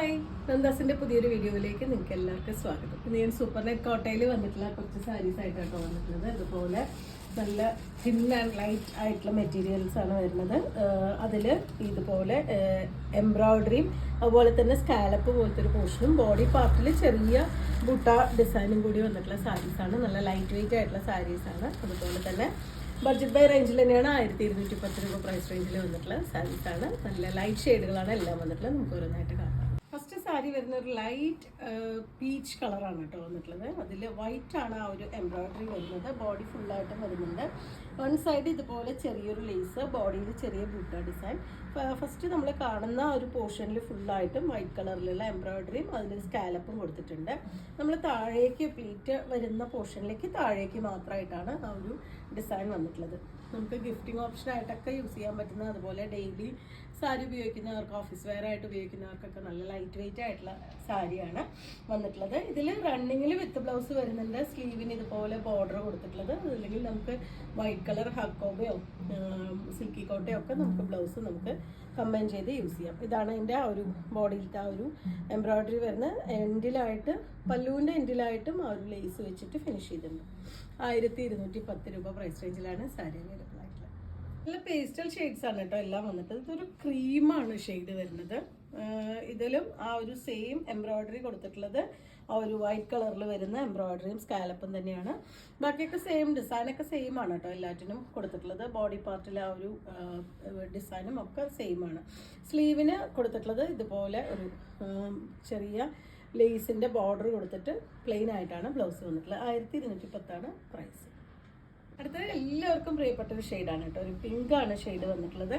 Hi, നന്ദാസിന്റെ പുതിയൊരു വീഡിയോയിലേക്ക് നിങ്ങൾക്ക് എല്ലാവർക്കും സ്വാഗതം. ഇന്ന് ഞാൻ സൂപ്പർ നെറ്റ് കോട്ടയിൽ വന്നിട്ടുള്ള കുറച്ച് സാരീസ് ആയിട്ടാണ് വന്നിട്ടുള്ളത്. അതുപോലെ നല്ല തിൻ ആൻഡ് ലൈറ്റ് ആയിട്ടുള്ള മെറ്റീരിയൽസ് ആണ് വരുന്നത്. അതിൽ ഇതുപോലെ എംബ്രോയിഡറിയും അതുപോലെ തന്നെ സ്കാലപ്പ് പോലത്തെ ഒരു പോർഷനും ബോഡി പാർട്ടിൽ ചെറിയ ബുട്ട ഡിസൈനും കൂടി വന്നിട്ടുള്ള സാരീസാണ്. നല്ല ലൈറ്റ് വെയിറ്റ് ആയിട്ടുള്ള സാരീസാണ്. അതുപോലെ തന്നെ ബഡ്ജറ്റ് ബൈ റേഞ്ചിൽ തന്നെയാണ് 1210 രൂപ പ്രൈസ് റേഞ്ചിൽ വന്നിട്ടുള്ള സാരീസാണ്. നല്ല ലൈറ്റ് ഷെയ്ഡുകളാണ് എല്ലാം വന്നിട്ടുള്ളത്. നമുക്ക് ഓരോന്നായിട്ട് കാണാം. ഫസ്റ്റ് സാരി വരുന്ന ഒരു ലൈറ്റ് പീച്ച് കളറാണ് കേട്ടോ വന്നിട്ടുള്ളത്. അതിൽ വൈറ്റ് ആണ് ആ ഒരു എംബ്രോയിഡറി വരുന്നത്. ബോഡി ഫുള്ളായിട്ടും വരുന്നുണ്ട്. വൺ സൈഡ് ഇതുപോലെ ചെറിയൊരു ലേസ്, ബോഡിയിൽ ചെറിയ ബൂട്ട ഡിസൈൻ. ഫസ്റ്റ് നമ്മൾ കാണുന്ന ഒരു പോർഷനിൽ ഫുള്ളായിട്ടും വൈറ്റ് കളറിലുള്ള എംബ്രോയിഡറിയും അതിലൊരു സ്കാലപ്പും കൊടുത്തിട്ടുണ്ട്. നമ്മൾ താഴേക്ക് പ്ലീറ്റ് വരുന്ന പോർഷനിലേക്ക് താഴേക്ക് മാത്രമായിട്ടാണ് ആ ഒരു ഡിസൈൻ വന്നിട്ടുള്ളത്. നമുക്ക് ഗിഫ്റ്റിംഗ് ഓപ്ഷനായിട്ടൊക്കെ യൂസ് ചെയ്യാൻ പറ്റുന്ന, അതുപോലെ ഡെയിലി സാരി ഉപയോഗിക്കുന്നവർക്ക്, ഓഫീസ് വെയർ ആയിട്ട് ഉപയോഗിക്കുന്നവർക്കൊക്കെ നല്ല ലൈറ്റ് വെയിറ്റ് ആയിട്ടുള്ള സാരിയാണ് വന്നിട്ടുള്ളത്. ഇതിൽ റണ്ണിങ്ങിൽ വിത്ത് ബ്ലൗസ് വരുന്നുണ്ട്. സ്ലീവിന് ഇതുപോലെ ബോർഡർ കൊടുത്തിട്ടുള്ളത്. അല്ലെങ്കിൽ നമുക്ക് വൈറ്റ് കളർ ഹക്കോബയോ സിൽക്കി കോട്ടയോ ഒക്കെ നമുക്ക് ബ്ലൗസ് നമുക്ക് കമ്പൈൻ ചെയ്ത് യൂസ് ചെയ്യാം. ഇതാണ് എൻ്റെ ആ ഒരു ബോഡിയിലത്തെ ആ ഒരു എംബ്രോയിഡറി വരുന്ന എൻഡിലായിട്ട്, പല്ലുവിൻ്റെ എൻഡിലായിട്ടും ആ ഒരു ലേസ് വെച്ചിട്ട് ഫിനിഷ് ചെയ്തിട്ടുണ്ട്. 1210 രൂപ പ്രൈസ് റേഞ്ചിലാണ് സാരി അവൈലബിൾ ആയിട്ടുള്ളത്. നല്ല പേസ്റ്റൽ ഷെയ്ഡ്സ് ആണ് കേട്ടോ എല്ലാം വന്നിട്ട്. ഇതൊരു ക്രീമാണ് ഷെയ്ഡ് വരുന്നത്. ഇതിലും ആ ഒരു സെയിം എംബ്രോയിഡറി കൊടുത്തിട്ടുള്ളത് ആ ഒരു വൈറ്റ് കളറിൽ വരുന്ന എംബ്രോയിഡറിയും സ്കാലപ്പും തന്നെയാണ്. ബാക്കിയൊക്കെ സെയിം ഡിസൈനൊക്കെ സെയിം ആണ് കേട്ടോ എല്ലാറ്റിനും കൊടുത്തിട്ടുള്ളത്. ബോഡി പാർട്ടിൽ ആ ഒരു ഡിസൈനും ഒക്കെ സെയിം ആണ്. സ്ലീവിന് കൊടുത്തിട്ടുള്ളത് ഇതുപോലെ ഒരു ചെറിയ ലേസിൻ്റെ ബോർഡർ കൊടുത്തിട്ട് പ്ലെയിൻ ആയിട്ടാണ് ബ്ലൗസ് വന്നിട്ടുള്ളത്. 1210 പ്രൈസ്. അടുത്തത് എല്ലാവർക്കും പ്രിയപ്പെട്ട ഒരു ഷെയ്ഡാണ് കേട്ടോ. ഒരു പിങ്ക് ആണ് ഷെയ്ഡ് വന്നിട്ടുള്ളത്.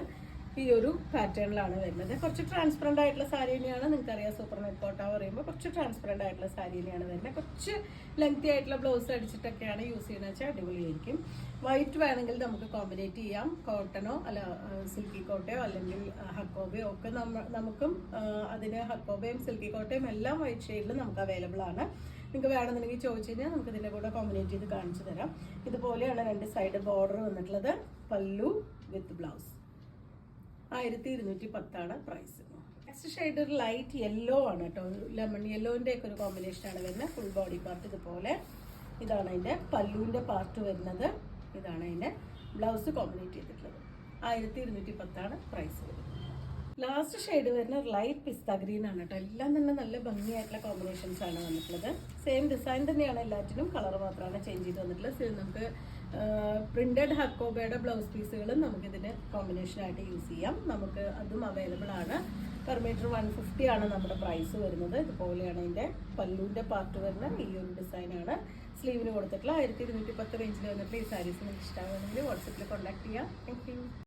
ഈ ഒരു പാറ്റേണിലാണ് വരുന്നത്. കുറച്ച് ട്രാൻസ്പെറൻ്റ് ആയിട്ടുള്ള സാരി തന്നെയാണ്. നിങ്ങൾക്കറിയാം സൂപ്പർ നെറ്റ് കോട്ട പറയുമ്പോൾ കുറച്ച് ട്രാൻസ്പെറൻ്റ് ആയിട്ടുള്ള സാരി തന്നെയാണ് വരുന്നത്. കുറച്ച് ലെങ്തി ആയിട്ടുള്ള ബ്ലൗസ് അടിച്ചിട്ടൊക്കെയാണ് യൂസ് ചെയ്യുന്നത് വെച്ചാൽ അടിപൊളിയായിരിക്കും. വൈറ്റ് വേണമെങ്കിൽ നമുക്ക് കോമ്പിനേറ്റ് ചെയ്യാം. കോട്ടണോ അല്ല സിൽക്കി കോട്ടയോ അല്ലെങ്കിൽ ഹക്കോബയോ ഒക്കെ നമുക്കും അതിന് ഹക്കോബയും സിൽക്കി കോട്ടയും എല്ലാം വൈറ്റ് ഷെയ്ഡിൽ നമുക്ക് അവൈലബിൾ ആണ്. നിങ്ങൾക്ക് വേണമെന്നുണ്ടെങ്കിൽ ചോദിച്ചു കഴിഞ്ഞാൽ നമുക്ക് ഇതിൻ്റെ കൂടെ കോമ്പിനേറ്റ് ചെയ്ത് കാണിച്ചു തരാം. ഇതുപോലെയാണ് രണ്ട് സൈഡ് ബോർഡർ വന്നിട്ടുള്ളത്. Pallu with blouse. 1210 price. Next shade ഒരു ലൈറ്റ് യെല്ലോ ആണ് കേട്ടോ. ലെമൺ യെല്ലോൻ്റെ ഒക്കെ ഒരു കോമ്പിനേഷനാണ് വരുന്നത്. ഫുൾ ബോഡി പാർട്ട് ഇതുപോലെ. ഇതാണ് അതിൻ്റെ പല്ലുവിൻ്റെ പാർട്ട് വരുന്നത്. ഇതാണ് അതിൻ്റെ ബ്ലൗസ് കോമ്പിനേറ്റ് ചെയ്തിട്ടുള്ളത്. 1210 പ്രൈസ് വരുന്നത്. ലാസ്റ്റ് ഷെയ്ഡ് വരുന്ന ലൈറ്റ് പിസ്ത ഗ്രീൻ ആണ് കേട്ടോ. എല്ലാം തന്നെ നല്ല ഭംഗിയായിട്ടുള്ള കോമ്പിനേഷൻസ് ആണ് വന്നിട്ടുള്ളത്. സെയിം ഡിസൈൻ തന്നെയാണ് എല്ലാറ്റിനും, കളർ മാത്രമാണ് ചേഞ്ച് ചെയ്ത് വന്നിട്ടുള്ളത്. നമുക്ക് പ്രിന്റഡ് ഹക്കോബയുടെ ബ്ലൗസ് പീസുകളും നമുക്കിതിന് കോമ്പിനേഷനായിട്ട് യൂസ് ചെയ്യാം. നമുക്ക് അതും അവൈലബിൾ ആണ്. പെർ മീറ്റർ 150 ആണ് നമ്മുടെ പ്രൈസ് വരുന്നത്. ഇതുപോലെയാണ് അതിൻ്റെ പല്ലുവിൻ്റെ പാർട്ട് വരുന്ന ഈ ഒരു ഡിസൈനാണ് സ്ലീവിന് കൊടുത്തിട്ടുള്ള. 1210 റേഞ്ചിൽ വന്നിട്ട് ഈ സാരീസ് നിങ്ങൾക്ക് ഇഷ്ടമാണെങ്കിൽ വാട്സപ്പിൽ കോൺടാക്ട് ചെയ്യാം. Thank you.